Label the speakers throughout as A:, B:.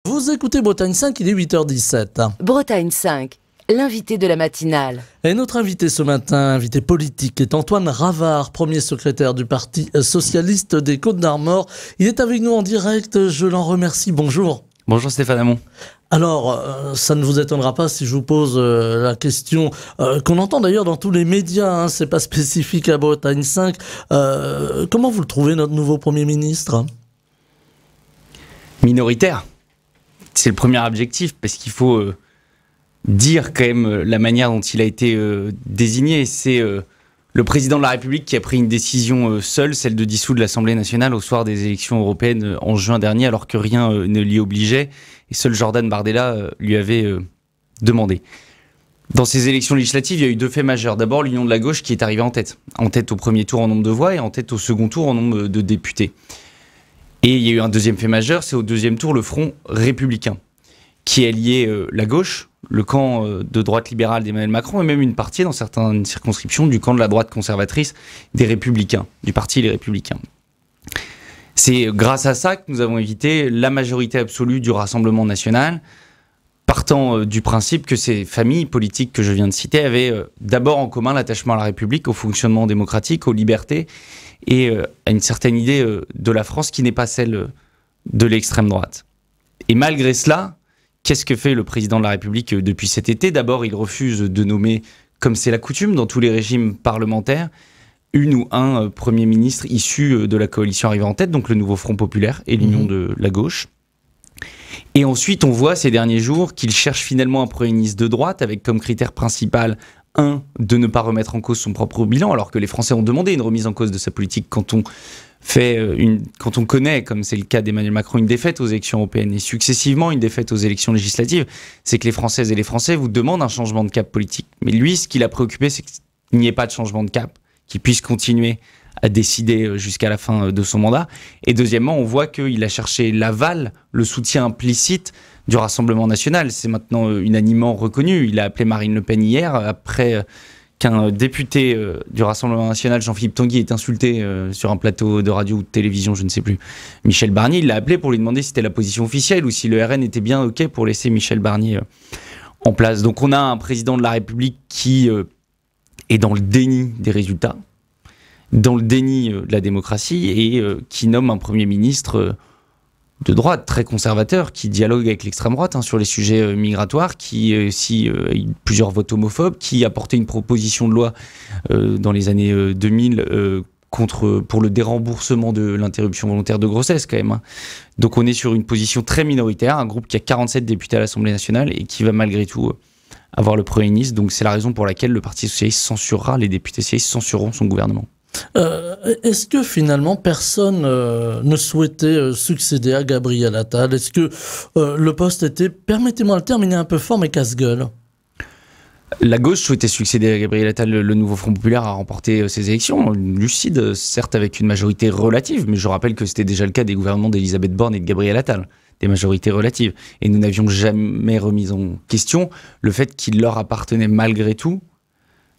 A: Vous écoutez Bretagne 5, il est 8h17.
B: Bretagne 5, l'invité de la matinale.
A: Et notre invité ce matin, invité politique, est Antoine Ravard, premier secrétaire du Parti socialiste des Côtes-d'Armor. Il est avec nous en direct, je l'en remercie. Bonjour.
C: Bonjour Stéphane Hamon.
A: Alors, ça ne vous étonnera pas si je vous pose la question qu'on entend d'ailleurs dans tous les médias, hein, c'est pas spécifique à Bretagne 5. Comment vous le trouvez, notre nouveau Premier ministre ?
C: Minoritaire. C'est le premier objectif, parce qu'il faut dire quand même la manière dont il a été désigné. C'est le président de la République qui a pris une décision seule, celle de dissoudre l'Assemblée nationale au soir des élections européennes en juin dernier, alors que rien ne l'y obligeait, et seul Jordan Bardella lui avait demandé. Dans ces élections législatives, il y a eu deux faits majeurs. D'abord, l'Union de la gauche qui est arrivée en tête au premier tour en nombre de voix et en tête au second tour en nombre de députés. Et il y a eu un deuxième fait majeur, c'est au deuxième tour le Front républicain, qui a lié la gauche, le camp de droite libérale d'Emmanuel Macron, et même une partie, dans certaines circonscriptions, du camp de la droite conservatrice des Républicains, du parti Les Républicains. C'est grâce à ça que nous avons évité la majorité absolue du Rassemblement national, partant du principe que ces familles politiques que je viens de citer avaient d'abord en commun l'attachement à la République, au fonctionnement démocratique, aux libertés, et à une certaine idée de la France qui n'est pas celle de l'extrême droite. Et malgré cela, qu'est-ce que fait le président de la République depuis cet été ? D'abord, il refuse de nommer, comme c'est la coutume dans tous les régimes parlementaires, une ou un Premier ministre issu de la coalition arrivée en tête, donc le nouveau Front populaire et l'Union de la gauche. Et ensuite, on voit ces derniers jours qu'il cherche finalement un Premier ministre de droite, avec comme critère principal, de ne pas remettre en cause son propre bilan, alors que les Français ont demandé une remise en cause de sa politique quand on connaît, comme c'est le cas d'Emmanuel Macron, une défaite aux élections européennes et successivement une défaite aux élections législatives, c'est que les Françaises et les Français vous demandent un changement de cap politique. Mais lui, ce qui l'a préoccupé, c'est qu'il n'y ait pas de changement de cap, qu'il puisse continuer à décider jusqu'à la fin de son mandat. Et deuxièmement, on voit qu'il a cherché l'aval, le soutien implicite du Rassemblement national. C'est maintenant unanimement reconnu. Il a appelé Marine Le Pen hier, après qu'un député du Rassemblement national, Jean-Philippe Tanguy, est insulté sur un plateau de radio ou de télévision, je ne sais plus, Michel Barnier. Il l'a appelé pour lui demander si c'était la position officielle ou si le RN était bien OK pour laisser Michel Barnier en place. Donc on a un président de la République qui est dans le déni des résultats, dans le déni de la démocratie et qui nomme un Premier ministre de droite, très conservateur, qui dialogue avec l'extrême droite sur les sujets migratoires, qui a eu plusieurs votes homophobes, qui a porté une proposition de loi dans les années 2000 pour le déremboursement de l'interruption volontaire de grossesse quand même. Donc on est sur une position très minoritaire, un groupe qui a 47 députés à l'Assemblée nationale et qui va malgré tout avoir le Premier ministre. Donc c'est la raison pour laquelle le Parti socialiste censurera, les députés socialistes censureront son gouvernement.
A: Est-ce que finalement personne ne souhaitait succéder à Gabriel Attal ? Est-ce que le poste était, permettez-moi le terme, il est un peu fort mais casse-gueule ?
C: La gauche souhaitait succéder à Gabriel Attal. Le nouveau Front populaire a remporté ses élections, lucide, certes avec une majorité relative, mais je rappelle que c'était déjà le cas des gouvernements d'Elisabeth Borne et de Gabriel Attal, des majorités relatives. Et nous n'avions jamais remis en question le fait qu'il leur appartenait malgré tout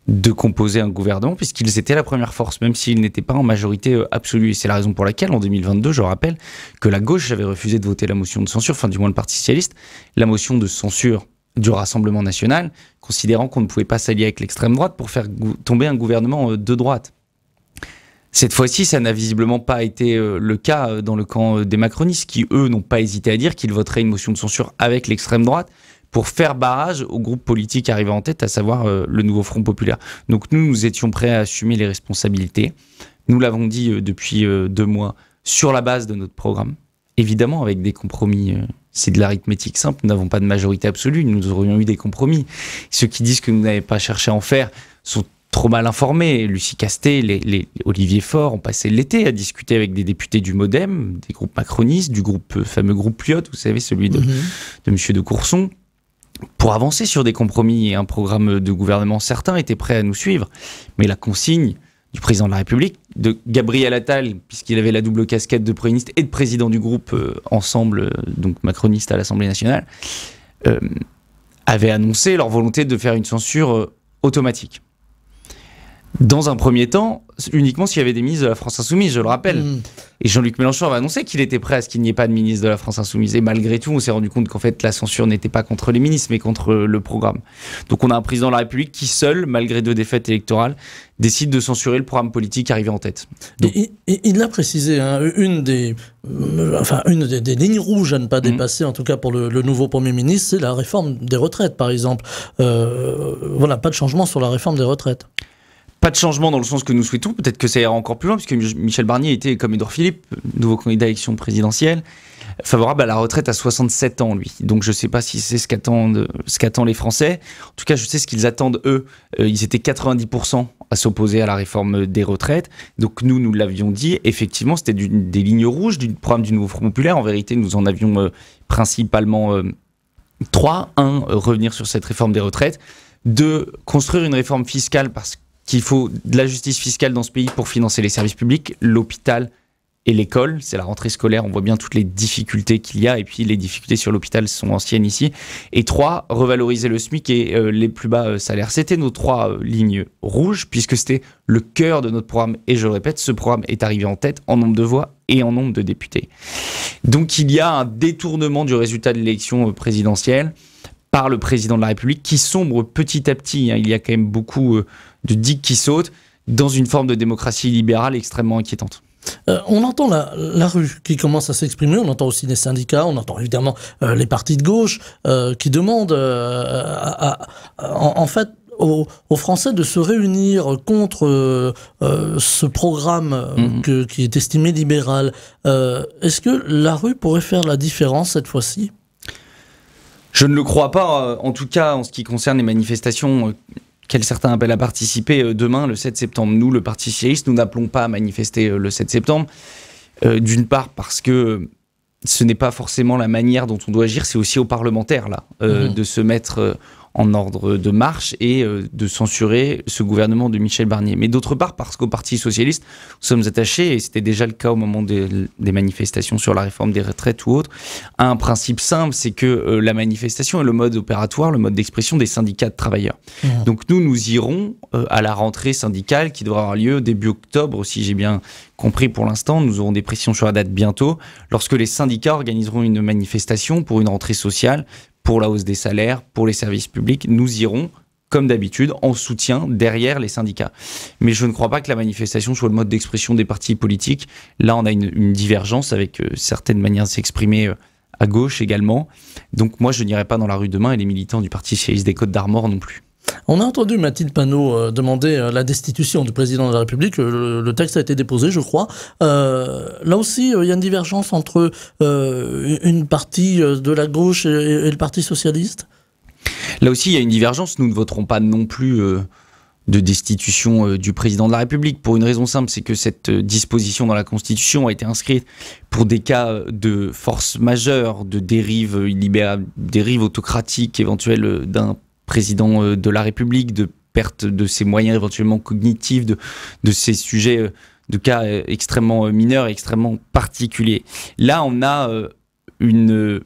C: de composer un gouvernement, puisqu'ils étaient la première force, même s'ils n'étaient pas en majorité absolue. Et c'est la raison pour laquelle, en 2022, je rappelle que la gauche avait refusé de voter la motion de censure, enfin du moins le Parti socialiste, la motion de censure du Rassemblement national, considérant qu'on ne pouvait pas s'allier avec l'extrême droite pour faire tomber un gouvernement de droite. Cette fois-ci, ça n'a visiblement pas été le cas dans le camp des macronistes, qui, eux, n'ont pas hésité à dire qu'ils voteraient une motion de censure avec l'extrême droite pour faire barrage au groupe politique arrivé en tête, à savoir le nouveau Front populaire. Donc nous étions prêts à assumer les responsabilités. Nous l'avons dit depuis 2 mois, sur la base de notre programme. Évidemment, avec des compromis, c'est de l'arithmétique simple, nous n'avons pas de majorité absolue, nous aurions eu des compromis. Ceux qui disent que nous n'avons pas cherché à en faire sont trop mal informés. Lucie Castet, Olivier Faure ont passé l'été à discuter avec des députés du MoDem, des groupes macronistes, du fameux groupe Pliot, vous savez, celui de M. de Courson, pour avancer sur des compromis et un programme de gouvernement. Certains étaient prêts à nous suivre, mais la consigne du président de la République, de Gabriel Attal, puisqu'il avait la double casquette de Premier ministre et de président du groupe ensemble, donc macroniste à l'Assemblée nationale, avait annoncé leur volonté de faire une censure automatique. Dans un premier temps, uniquement s'il y avait des ministres de la France Insoumise, je le rappelle. Et Jean-Luc Mélenchon avait annoncé qu'il était prêt à ce qu'il n'y ait pas de ministre de la France Insoumise. Et malgré tout, on s'est rendu compte qu'en fait, la censure n'était pas contre les ministres, mais contre le programme. Donc on a un président de la République qui, seul, malgré 2 défaites électorales, décide de censurer le programme politique arrivé en tête. Donc,
A: il l'a précisé, hein, une des lignes rouges à ne pas dépasser, en tout cas pour le nouveau Premier ministre, c'est la réforme des retraites, par exemple. Voilà, pas de changement sur la réforme des retraites.
C: Pas de changement dans le sens que nous souhaitons, peut-être que ça ira encore plus loin, puisque Michel Barnier était, comme Édouard Philippe, nouveau candidat à l'élection présidentielle, favorable à la retraite à 67 ans, lui. Donc je ne sais pas si c'est ce qu'attendent les Français. En tout cas, je sais ce qu'ils attendent, eux. Ils étaient 90% à s'opposer à la réforme des retraites. Donc nous l'avions dit, effectivement, c'était des lignes rouges du programme du Nouveau Front Populaire. En vérité, nous en avions principalement 3. 1, revenir sur cette réforme des retraites. 2, construire une réforme fiscale parce qu'il faut de la justice fiscale dans ce pays pour financer les services publics, l'hôpital et l'école. C'est la rentrée scolaire, on voit bien toutes les difficultés qu'il y a, et puis les difficultés sur l'hôpital sont anciennes ici. Et 3, revaloriser le SMIC et les plus bas salaires. C'était nos 3 lignes rouges, puisque c'était le cœur de notre programme. Et je le répète, ce programme est arrivé en tête en nombre de voix et en nombre de députés. Donc il y a un détournement du résultat de l'élection présidentielle par le président de la République qui sombre petit à petit. Il y a quand même beaucoup de digues qui sautent dans une forme de démocratie libérale extrêmement inquiétante.
A: On entend la rue qui commence à s'exprimer, on entend aussi les syndicats, on entend évidemment les partis de gauche qui demandent en fait aux Français de se réunir contre ce programme qui est estimé libéral. Est-ce que la rue pourrait faire la différence cette fois-ci ?
C: Je ne le crois pas, en tout cas en ce qui concerne les manifestations auxquelles certains appellent à participer demain, le 7 septembre. Nous, le Parti socialiste, nous n'appelons pas à manifester le 7 septembre. D'une part parce que ce n'est pas forcément la manière dont on doit agir, c'est aussi aux parlementaires là, de se mettre en ordre de marche et de censurer ce gouvernement de Michel Barnier. Mais d'autre part, parce qu'au Parti socialiste, nous sommes attachés, et c'était déjà le cas au moment des manifestations sur la réforme des retraites ou autres, à un principe simple, c'est que la manifestation est le mode opératoire, le mode d'expression des syndicats de travailleurs. Donc nous irons à la rentrée syndicale qui devra avoir lieu début octobre, si j'ai bien compris pour l'instant. Nous aurons des pressions sur la date bientôt, lorsque les syndicats organiseront une manifestation pour une rentrée sociale, pour la hausse des salaires, pour les services publics. Nous irons, comme d'habitude, en soutien derrière les syndicats. Mais je ne crois pas que la manifestation soit le mode d'expression des partis politiques. Là, on a une divergence avec certaines manières de s'exprimer à gauche également. Donc moi, je n'irai pas dans la rue demain, et les militants du Parti socialiste des Côtes-d'Armor non plus.
A: On a entendu Mathilde Panot demander la destitution du président de la République. Le texte a été déposé, je crois. Là aussi, il y a une divergence entre une partie de la gauche et le Parti socialiste.
C: Là aussi, il y a une divergence. Nous ne voterons pas non plus de destitution du président de la République, pour une raison simple, c'est que cette disposition dans la Constitution a été inscrite pour des cas de force majeure, de dérive illibérale, dérive autocratique éventuelle d'un président de la République, de perte de ses moyens éventuellement cognitifs, de ces sujets, de cas extrêmement mineurs et extrêmement particuliers. Là, on a une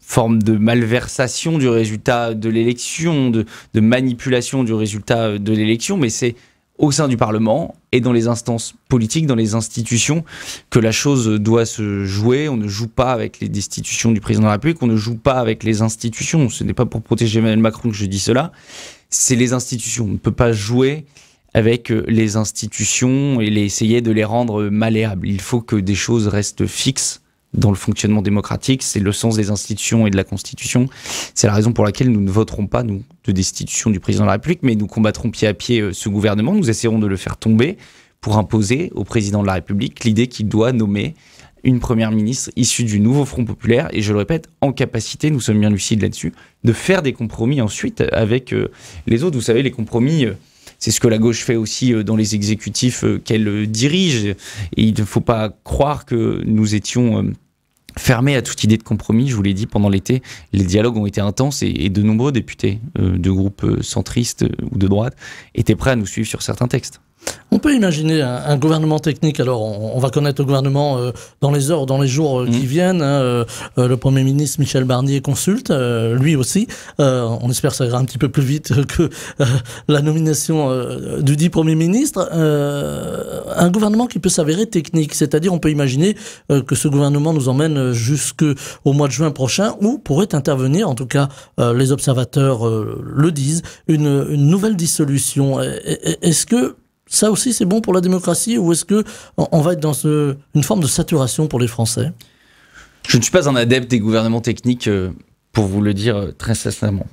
C: forme de malversation du résultat de l'élection, de manipulation du résultat de l'élection, mais c'est au sein du Parlement et dans les instances politiques, dans les institutions, que la chose doit se jouer. On ne joue pas avec les destitutions du président de la République, on ne joue pas avec les institutions. Ce n'est pas pour protéger Emmanuel Macron que je dis cela, c'est les institutions. On ne peut pas jouer avec les institutions et essayer de les rendre malléables. Il faut que des choses restent fixes dans le fonctionnement démocratique. C'est le sens des institutions et de la Constitution. C'est la raison pour laquelle nous ne voterons pas, nous, de destitution du président de la République, mais nous combattrons pied à pied ce gouvernement. Nous essaierons de le faire tomber pour imposer au président de la République l'idée qu'il doit nommer une première ministre issue du nouveau Front Populaire, et je le répète, en capacité, nous sommes bien lucides là-dessus, de faire des compromis ensuite avec les autres. Vous savez, les compromis, c'est ce que la gauche fait aussi dans les exécutifs qu'elle dirige, et il ne faut pas croire que nous étions fermés à toute idée de compromis. Je vous l'ai dit, pendant l'été, les dialogues ont été intenses, et de nombreux députés de groupes centristes ou de droite étaient prêts à nous suivre sur certains textes.
A: On peut imaginer un gouvernement technique. Alors, on va connaître le gouvernement dans les heures, dans les jours qui viennent. Le Premier ministre Michel Barnier consulte, lui aussi. On espère que ça ira un petit peu plus vite que la nomination du dit Premier ministre. Un gouvernement qui peut s'avérer technique, c'est-à-dire on peut imaginer que ce gouvernement nous emmène jusqu'au mois de juin prochain, où pourrait intervenir, en tout cas les observateurs le disent, une nouvelle dissolution. Est-ce que ça aussi, c'est bon pour la démocratie, ou est-ce qu'on va être dans une forme de saturation pour les Français?
C: Je ne suis pas un adepte des gouvernements techniques, pour vous le dire très sincèrement.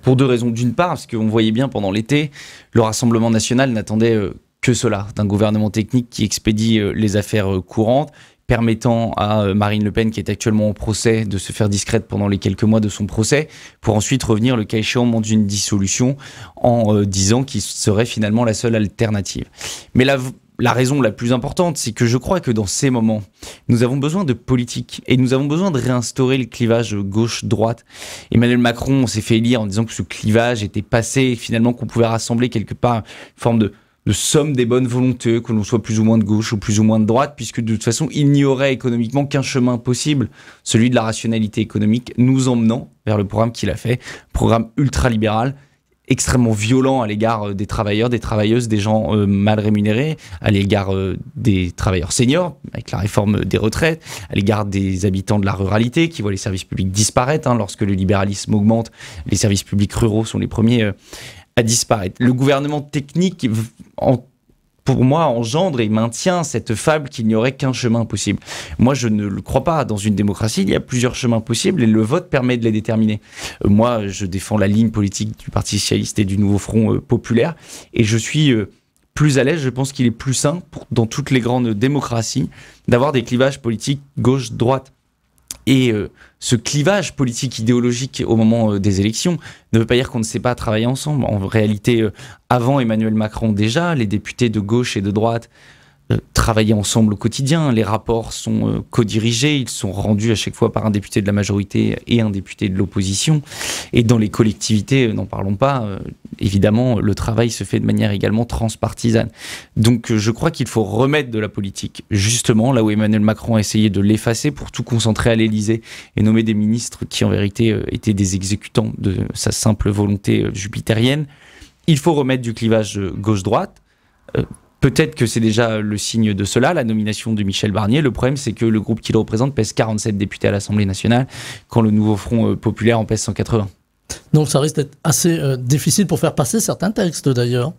C: Pour deux raisons. D'une part, parce qu'on voyait bien pendant l'été, le Rassemblement national n'attendait que cela, d'un gouvernement technique qui expédie les affaires courantes, permettant à Marine Le Pen, qui est actuellement en procès, de se faire discrète pendant les quelques mois de son procès, pour ensuite revenir, le cas échéant, dans une dissolution en disant qu'il serait finalement la seule alternative. Mais la raison la plus importante, c'est que je crois que dans ces moments, nous avons besoin de politique et nous avons besoin de réinstaurer le clivage gauche-droite. Emmanuel Macron s'est fait élire en disant que ce clivage était passé et finalement qu'on pouvait rassembler quelque part une forme de somme des bonnes volontés, que l'on soit plus ou moins de gauche ou plus ou moins de droite, puisque de toute façon, il n'y aurait économiquement qu'un chemin possible, celui de la rationalité économique, nous emmenant vers le programme qu'il a fait, programme ultralibéral, extrêmement violent à l'égard des travailleurs, des travailleuses, des gens mal rémunérés, à l'égard des travailleurs seniors, avec la réforme des retraites, à l'égard des habitants de la ruralité, qui voient les services publics disparaître. Lorsque le libéralisme augmente, les services publics ruraux sont les premiers à disparaître. Le gouvernement technique, pour moi, engendre et maintient cette fable qu'il n'y aurait qu'un chemin possible. Moi, je ne le crois pas. Dans une démocratie, il y a plusieurs chemins possibles et le vote permet de les déterminer. Moi, je défends la ligne politique du Parti socialiste et du Nouveau Front populaire et je suis plus à l'aise. Je pense qu'il est plus sain, dans toutes les grandes démocraties, d'avoir des clivages politiques gauche-droite. Et ce clivage politique idéologique au moment des élections ne veut pas dire qu'on ne sait pas travailler ensemble. En réalité, avant Emmanuel Macron déjà, les députés de gauche et de droite travailler ensemble au quotidien. Les rapports sont co-dirigés, ils sont rendus à chaque fois par un député de la majorité et un député de l'opposition. Et dans les collectivités, n'en parlons pas, évidemment, le travail se fait de manière également transpartisane. Donc je crois qu'il faut remettre de la politique, justement, là où Emmanuel Macron a essayé de l'effacer pour tout concentrer à l'Élysée et nommer des ministres qui en vérité étaient des exécutants de sa simple volonté jupitérienne. Il faut remettre du clivage gauche-droite. Peut-être que c'est déjà le signe de cela, la nomination de Michel Barnier. Le problème, c'est que le groupe qu'il représente pèse 47 députés à l'Assemblée nationale, quand le Nouveau Front populaire en pèse 180.
A: Donc ça risque d'être assez difficile pour faire passer certains textes, d'ailleurs.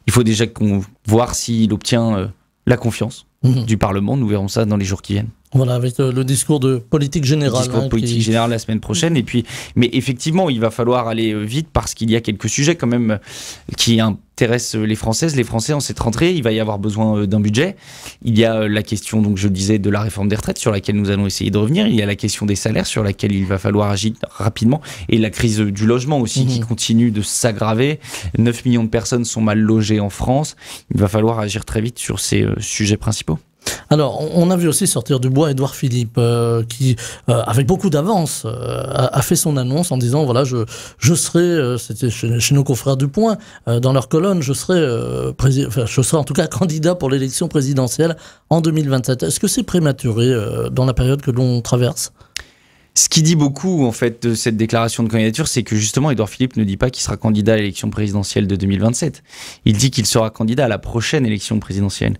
C: Il faut déjà voir s'il obtient la confiance du Parlement. Nous verrons ça dans les jours qui viennent.
A: Voilà, avec le discours de politique générale.
C: Le discours de politique générale la semaine prochaine. Et puis, mais effectivement, il va falloir aller vite parce qu'il y a quelques sujets quand même qui intéressent les Françaises. Les Français, en cette rentrée, il va y avoir besoin d'un budget. Il y a la question, donc je le disais, de la réforme des retraites sur laquelle nous allons essayer de revenir. Il y a la question des salaires sur laquelle il va falloir agir rapidement. Et la crise du logement aussi qui continue de s'aggraver. 9 millions de personnes sont mal logées en France. Il va falloir agir très vite sur ces sujets principaux.
A: Alors, on a vu aussi sortir du bois Édouard Philippe, qui, avec beaucoup d'avance, a fait son annonce en disant, voilà, je serai, c'était chez nos confrères du Point, dans leur colonne, je serai en tout cas candidat pour l'élection présidentielle en 2027. Est-ce que c'est prématuré dans la période que l'on traverse ?
C: Ce qui dit beaucoup, en fait, de cette déclaration de candidature, c'est que justement, Édouard Philippe ne dit pas qu'il sera candidat à l'élection présidentielle de 2027. Il dit qu'il sera candidat à la prochaine élection présidentielle.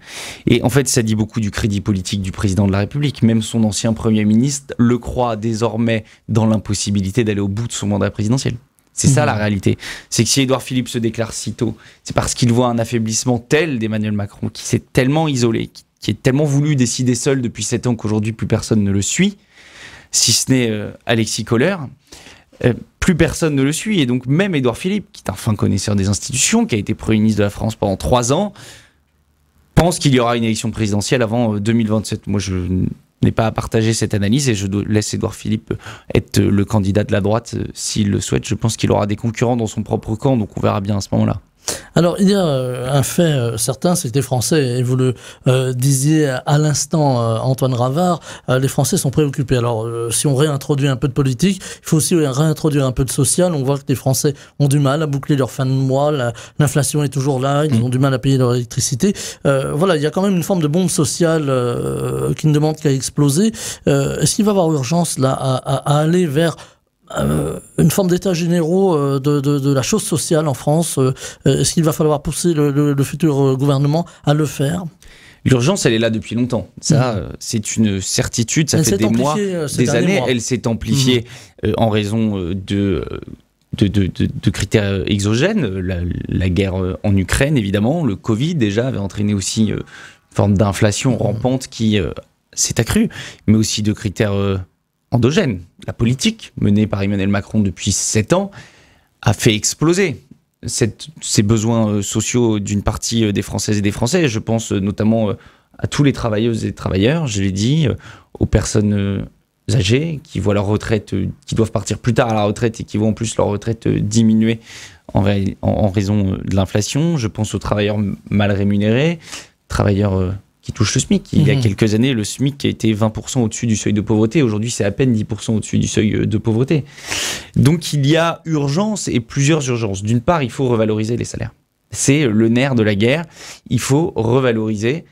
C: Et en fait, ça dit beaucoup du crédit politique du président de la République. Même son ancien Premier ministre le croit désormais dans l'impossibilité d'aller au bout de son mandat présidentiel. C'est ça la réalité. C'est que si Édouard Philippe se déclare si tôt, c'est parce qu'il voit un affaiblissement tel d'Emmanuel Macron, qui s'est tellement isolé, qui est tellement voulu décider seul depuis 7 ans qu'aujourd'hui plus personne ne le suit, si ce n'est Alexis Kohler, plus personne ne le suit. Et donc même Édouard Philippe, qui est un fin connaisseur des institutions, qui a été Premier ministre de la France pendant 3 ans, pense qu'il y aura une élection présidentielle avant 2027. Moi, je n'ai pas à partager cette analyse et je laisse Édouard Philippe être le candidat de la droite s'il le souhaite. Je pense qu'il aura des concurrents dans son propre camp, donc on verra bien à ce moment-là.
A: Alors, il y a un fait certain, c'est que les Français, et vous le disiez à l'instant, Antoine Ravard, les Français sont préoccupés. Alors, si on réintroduit un peu de politique, il faut aussi réintroduire un peu de social. On voit que les Français ont du mal à boucler leur fin de mois, l'inflation est toujours là, ils ont du mal à payer leur électricité. Voilà, il y a quand même une forme de bombe sociale qui ne demande qu'à exploser. Est-ce qu'il va y avoir urgence là à aller vers une forme d'état généraux de la chose sociale en France? Est-ce qu'il va falloir pousser le futur gouvernement à le faire?
C: L'urgence, elle est là depuis longtemps. Ça, c'est une certitude. Ça fait des mois, des années. Elle s'est amplifiée en raison de critères exogènes. La guerre en Ukraine, évidemment. Le Covid, déjà, avait entraîné aussi une forme d'inflation rampante qui s'est accrue. Mais aussi de critères endogènes. La politique menée par Emmanuel Macron depuis 7 ans a fait exploser ces besoins sociaux d'une partie des Françaises et des Français. Je pense notamment à tous les travailleuses et travailleurs, je l'ai dit, aux personnes âgées qui voient leur retraite, qui doivent partir plus tard à la retraite et qui voient en plus leur retraite diminuer en raison de l'inflation. Je pense aux travailleurs mal rémunérés, travailleurs qui touchent le SMIC. Il y a quelques années, le SMIC a été 20% au-dessus du seuil de pauvreté. Aujourd'hui, c'est à peine 10% au-dessus du seuil de pauvreté. Donc, il y a urgence et plusieurs urgences. D'une part, il faut revaloriser les salaires. C'est le nerf de la guerre. Il faut revaloriser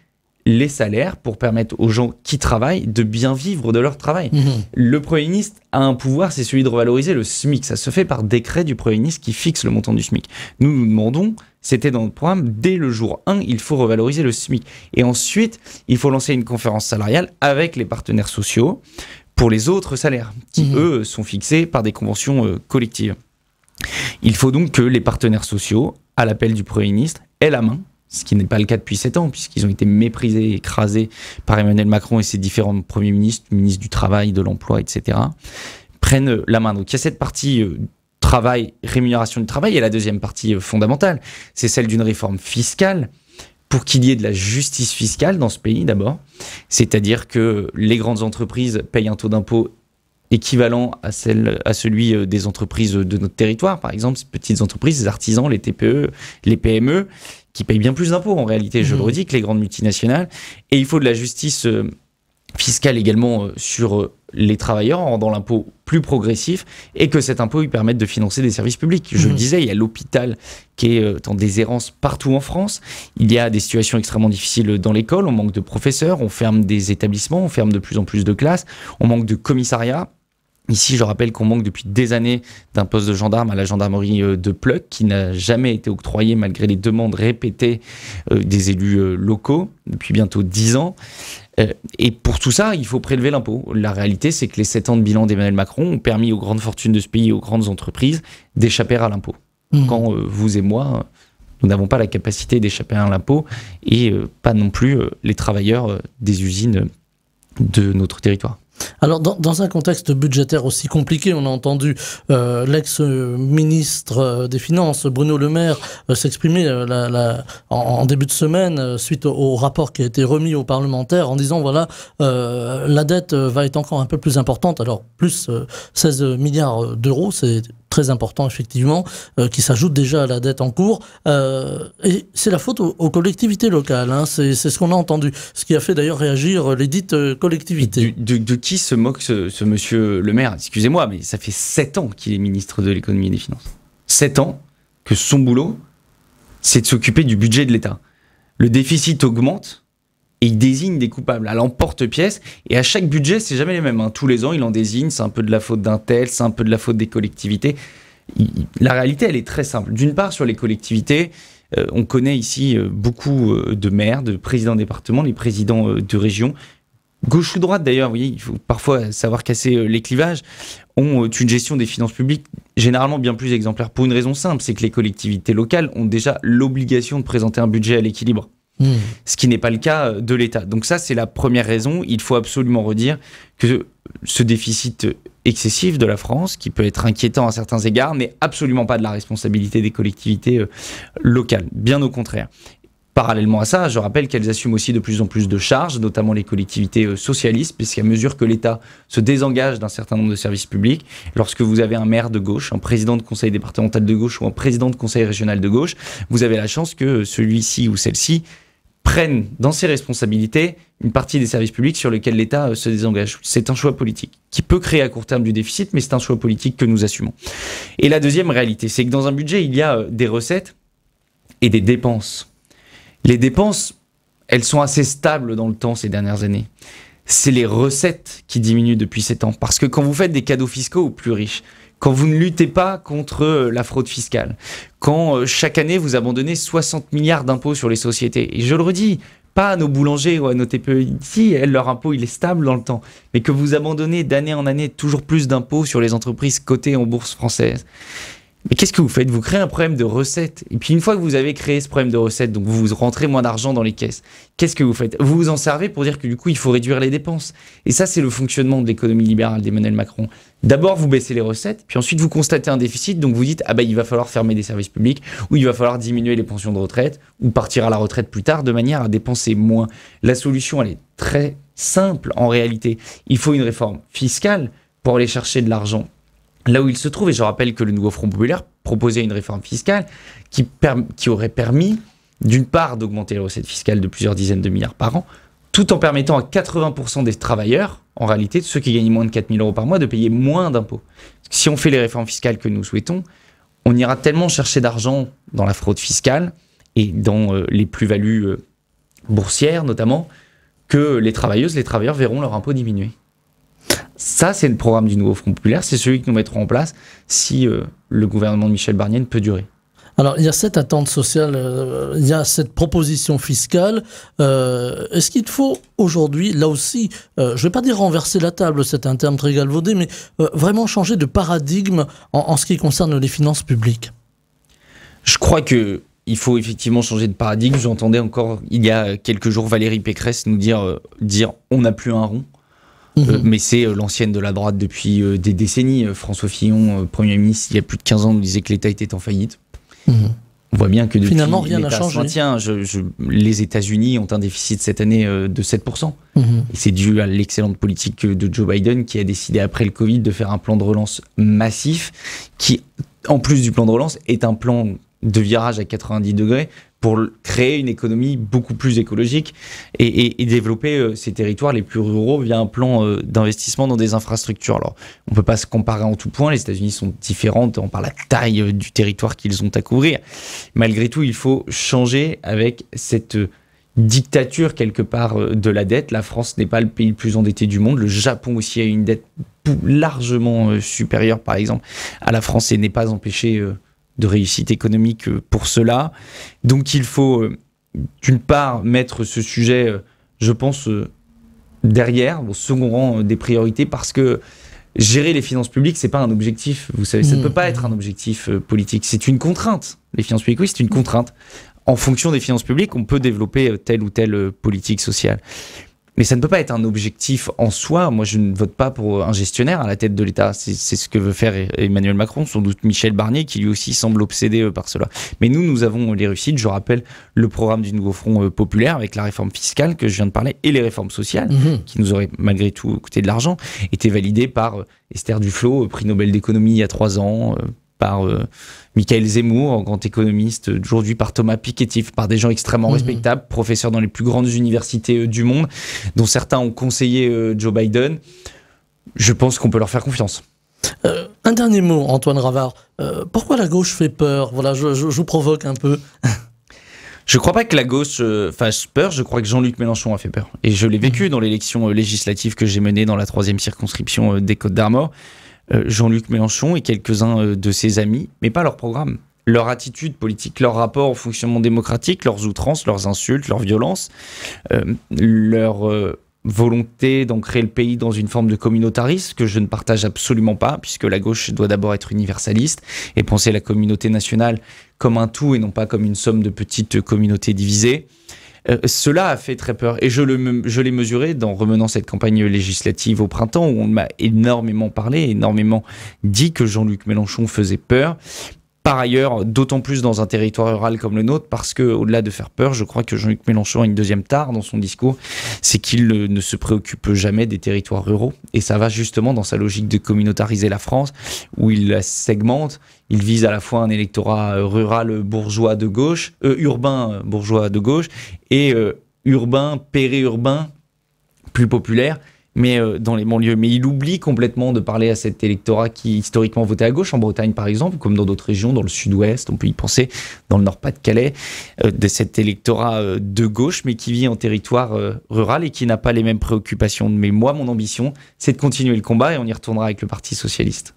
C: les salaires pour permettre aux gens qui travaillent de bien vivre de leur travail. Le Premier ministre a un pouvoir, c'est celui de revaloriser le SMIC. Ça se fait par décret du Premier ministre qui fixe le montant du SMIC. Nous demandons, c'était dans notre programme, dès le jour 1, il faut revaloriser le SMIC. Et ensuite, il faut lancer une conférence salariale avec les partenaires sociaux pour les autres salaires, qui, eux, sont fixés par des conventions collectives. Il faut donc que les partenaires sociaux, à l'appel du Premier ministre, aient la main, ce qui n'est pas le cas depuis 7 ans, puisqu'ils ont été méprisés, écrasés par Emmanuel Macron et ses différents premiers ministres, ministres du Travail, de l'Emploi, etc., prennent la main. Donc il y a cette partie travail, rémunération du travail, et la deuxième partie fondamentale, c'est celle d'une réforme fiscale, pour qu'il y ait de la justice fiscale dans ce pays d'abord, c'est-à-dire que les grandes entreprises payent un taux d'impôt équivalent à celui des entreprises de notre territoire, par exemple, ces petites entreprises, les artisans, les TPE, les PME, qui payent bien plus d'impôts en réalité, je le redis, que les grandes multinationales. Et il faut de la justice fiscale également sur les travailleurs en rendant l'impôt plus progressif et que cet impôt lui permette de financer des services publics. Je le disais, il y a l'hôpital qui est en déshérence partout en France. Il y a des situations extrêmement difficiles dans l'école. On manque de professeurs, on ferme des établissements, on ferme de plus en plus de classes, on manque de commissariats. Ici, je rappelle qu'on manque depuis des années d'un poste de gendarme à la gendarmerie de Pleuc qui n'a jamais été octroyé malgré les demandes répétées des élus locaux depuis bientôt 10 ans. Et pour tout ça, il faut prélever l'impôt. La réalité, c'est que les 7 ans de bilan d'Emmanuel Macron ont permis aux grandes fortunes de ce pays, aux grandes entreprises, d'échapper à l'impôt. Quand vous et moi, nous n'avons pas la capacité d'échapper à l'impôt et pas non plus les travailleurs des usines de notre territoire. Alors, dans un contexte budgétaire aussi compliqué, on a entendu l'ex-ministre des Finances, Bruno Le Maire, s'exprimer en début de semaine suite au rapport qui a été remis aux parlementaires en disant, voilà, la dette va être encore un peu plus importante, alors plus 16 milliards d'euros, c'est très important effectivement, qui s'ajoute déjà à la dette en cours, et c'est la faute aux collectivités locales, hein, c'est ce qu'on a entendu, ce qui a fait d'ailleurs réagir les dites collectivités. De qui se moque ce monsieur Le Maire? Excusez-moi, mais ça fait 7 ans qu'il est ministre de l'économie et des finances. 7 ans que son boulot, c'est de s'occuper du budget de l'État. Le déficit augmente et il désigne des coupables à l'emporte-pièce, et à chaque budget, c'est jamais les mêmes, hein. Tous les ans, il en désigne, c'est un peu de la faute d'un tel, c'est un peu de la faute des collectivités. La réalité, elle est très simple. D'une part, sur les collectivités, on connaît ici beaucoup de maires, de présidents de département, les présidents de région, gauche ou droite d'ailleurs, oui, il faut parfois savoir casser les clivages, ont une gestion des finances publiques généralement bien plus exemplaire, pour une raison simple, c'est que les collectivités locales ont déjà l'obligation de présenter un budget à l'équilibre. Ce qui n'est pas le cas de l'État. Donc ça, c'est la première raison. Il faut absolument redire que ce déficit excessif de la France, qui peut être inquiétant à certains égards, n'est absolument pas de la responsabilité des collectivités locales. Bien au contraire. Parallèlement à ça, je rappelle qu'elles assument aussi de plus en plus de charges, notamment les collectivités socialistes, puisqu'à mesure que l'État se désengage d'un certain nombre de services publics, lorsque vous avez un maire de gauche, un président de conseil départemental de gauche ou un président de conseil régional de gauche, vous avez la chance que celui-ci ou celle-ci prennent dans ses responsabilités une partie des services publics sur lesquels l'État se désengage. C'est un choix politique qui peut créer à court terme du déficit, mais c'est un choix politique que nous assumons. Et la deuxième réalité, c'est que dans un budget, il y a des recettes et des dépenses. Les dépenses, elles sont assez stables dans le temps ces dernières années. C'est les recettes qui diminuent depuis 7 ans. Parce que quand vous faites des cadeaux fiscaux aux plus riches, quand vous ne luttez pas contre la fraude fiscale, quand chaque année vous abandonnez 60 milliards d'impôts sur les sociétés, et je le redis, pas à nos boulangers ou à nos TPE ici, leur impôt il est stable dans le temps, mais que vous abandonnez d'année en année toujours plus d'impôts sur les entreprises cotées en bourse française. Mais qu'est-ce que vous faites ? Vous créez un problème de recettes. Et puis une fois que vous avez créé ce problème de recettes, donc vous rentrez moins d'argent dans les caisses, qu'est-ce que vous faites ? Vous vous en servez pour dire que du coup, il faut réduire les dépenses. Et ça, c'est le fonctionnement de l'économie libérale d'Emmanuel Macron. D'abord, vous baissez les recettes, puis ensuite, vous constatez un déficit, donc vous dites « Ah ben, il va falloir fermer des services publics, ou il va falloir diminuer les pensions de retraite, ou partir à la retraite plus tard, de manière à dépenser moins. » La solution, elle est très simple en réalité. Il faut une réforme fiscale pour aller chercher de l'argent là où il se trouve. Et je rappelle que le nouveau Front populaire proposait une réforme fiscale qui aurait permis, d'une part, d'augmenter les recettes fiscales de plusieurs dizaines de milliards par an, tout en permettant à 80% des travailleurs, en réalité, de ceux qui gagnent moins de 4 000 euros par mois, de payer moins d'impôts. Si on fait les réformes fiscales que nous souhaitons, on ira tellement chercher d'argent dans la fraude fiscale et dans les plus-values boursières, notamment, que les travailleuses, les travailleurs verront leur impôt diminuer. Ça, c'est le programme du nouveau Front populaire. C'est celui que nous mettrons en place si le gouvernement de Michel Barnier ne peut durer.
A: Alors, il y a cette attente sociale, il y a cette proposition fiscale. Est-ce qu'il faut aujourd'hui, là aussi, je ne vais pas dire renverser la table, c'est un terme très galvaudé, mais vraiment changer de paradigme en ce qui concerne les finances publiques ?
C: Je crois qu'il faut effectivement changer de paradigme. J'entendais encore, il y a quelques jours, Valérie Pécresse nous dire on n'a plus un rond. Mais c'est l'ancienne de la droite depuis des décennies. François Fillon, Premier ministre, il y a plus de 15 ans, nous disait que l'État était en faillite. On voit bien que depuis,
A: finalement, rien n'a changé.
C: Les États-Unis ont un déficit cette année de 7%. Et c'est dû à l'excellente politique de Joe Biden qui a décidé après le Covid de faire un plan de relance massif qui, en plus du plan de relance, est un plan de virage à 90 degrés pour créer une économie beaucoup plus écologique et développer ces territoires les plus ruraux via un plan d'investissement dans des infrastructures. Alors, on ne peut pas se comparer en tout point, les États-Unis sont différents par la taille du territoire qu'ils ont à couvrir. Malgré tout, il faut changer avec cette dictature quelque part de la dette. La France n'est pas le pays le plus endetté du monde. Le Japon aussi a une dette largement supérieure, par exemple, à la France et n'est pas empêché de réussite économique pour cela. Donc il faut d'une part mettre ce sujet, je pense, derrière, au second rang des priorités, parce que gérer les finances publiques, c'est pas un objectif, vous savez, ça ne peut pas être un objectif politique, c'est une contrainte. Les finances publiques, oui, c'est une contrainte. En fonction des finances publiques, on peut développer telle ou telle politique sociale. Mais ça ne peut pas être un objectif en soi. Moi, je ne vote pas pour un gestionnaire à la tête de l'État. C'est ce que veut faire Emmanuel Macron, sans doute Michel Barnier, qui lui aussi semble obsédé par cela. Mais nous avons les réussites. Je rappelle le programme du nouveau Front populaire avec la réforme fiscale que je viens de parler et les réformes sociales, qui nous auraient malgré tout coûté de l'argent, étaient validées par Esther Duflo, prix Nobel d'économie il y a 3 ans, par Michael Zemmour, grand économiste, aujourd'hui par Thomas Piketty, par des gens extrêmement respectables, professeurs dans les plus grandes universités du monde, dont certains ont conseillé Joe Biden. Je pense qu'on peut leur faire confiance.
A: Un dernier mot, Antoine Ravard. Pourquoi la gauche fait peur ? Voilà, je vous provoque un peu.
C: Je ne crois pas que la gauche fasse peur, je crois que Jean-Luc Mélenchon a fait peur. Et je l'ai vécu dans l'élection législative que j'ai menée dans la 3e circonscription des Côtes-d'Armor. Jean-Luc Mélenchon et quelques-uns de ses amis, mais pas leur programme. Leur attitude politique, leur rapport au fonctionnement démocratique, leurs outrances, leurs insultes, leurs violences, leur volonté d'ancrer le pays dans une forme de communautarisme que je ne partage absolument pas, puisque la gauche doit d'abord être universaliste et penser la communauté nationale comme un tout et non pas comme une somme de petites communautés divisées. Cela a fait très peur et je l'ai mesuré en remenant cette campagne législative au printemps où on m'a énormément parlé, énormément dit que Jean-Luc Mélenchon faisait peur. Par ailleurs, d'autant plus dans un territoire rural comme le nôtre, parce que au-delà de faire peur, je crois que Jean-Luc Mélenchon a une deuxième tare dans son discours, c'est qu'il ne se préoccupe jamais des territoires ruraux. Et ça va justement dans sa logique de communautariser la France, où il la segmente. Il vise à la fois un électorat rural bourgeois de gauche, urbain bourgeois de gauche, et urbain, périurbain, plus populaire, mais dans les banlieues. Mais il oublie complètement de parler à cet électorat qui historiquement votait à gauche, en Bretagne par exemple, comme dans d'autres régions, dans le sud-ouest, on peut y penser, dans le Nord-Pas-de-Calais, de cet électorat de gauche, mais qui vit en territoire rural et qui n'a pas les mêmes préoccupations. Mais moi, mon ambition, c'est de continuer le combat et on y retournera avec le Parti Socialiste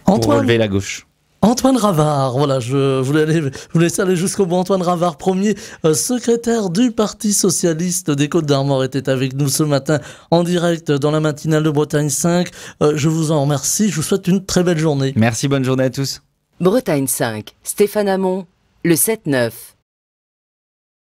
C: pour relever la gauche.
A: Antoine Ravard, voilà, je voulais laisser aller jusqu'au bout. Antoine Ravard, premier secrétaire du Parti Socialiste des Côtes-d'Armor, était avec nous ce matin en direct dans la matinale de Bretagne 5. Je vous en remercie, je vous souhaite une très belle journée.
C: Merci, bonne journée à tous.
B: Bretagne 5, Stéphane Hamon, le 7-9.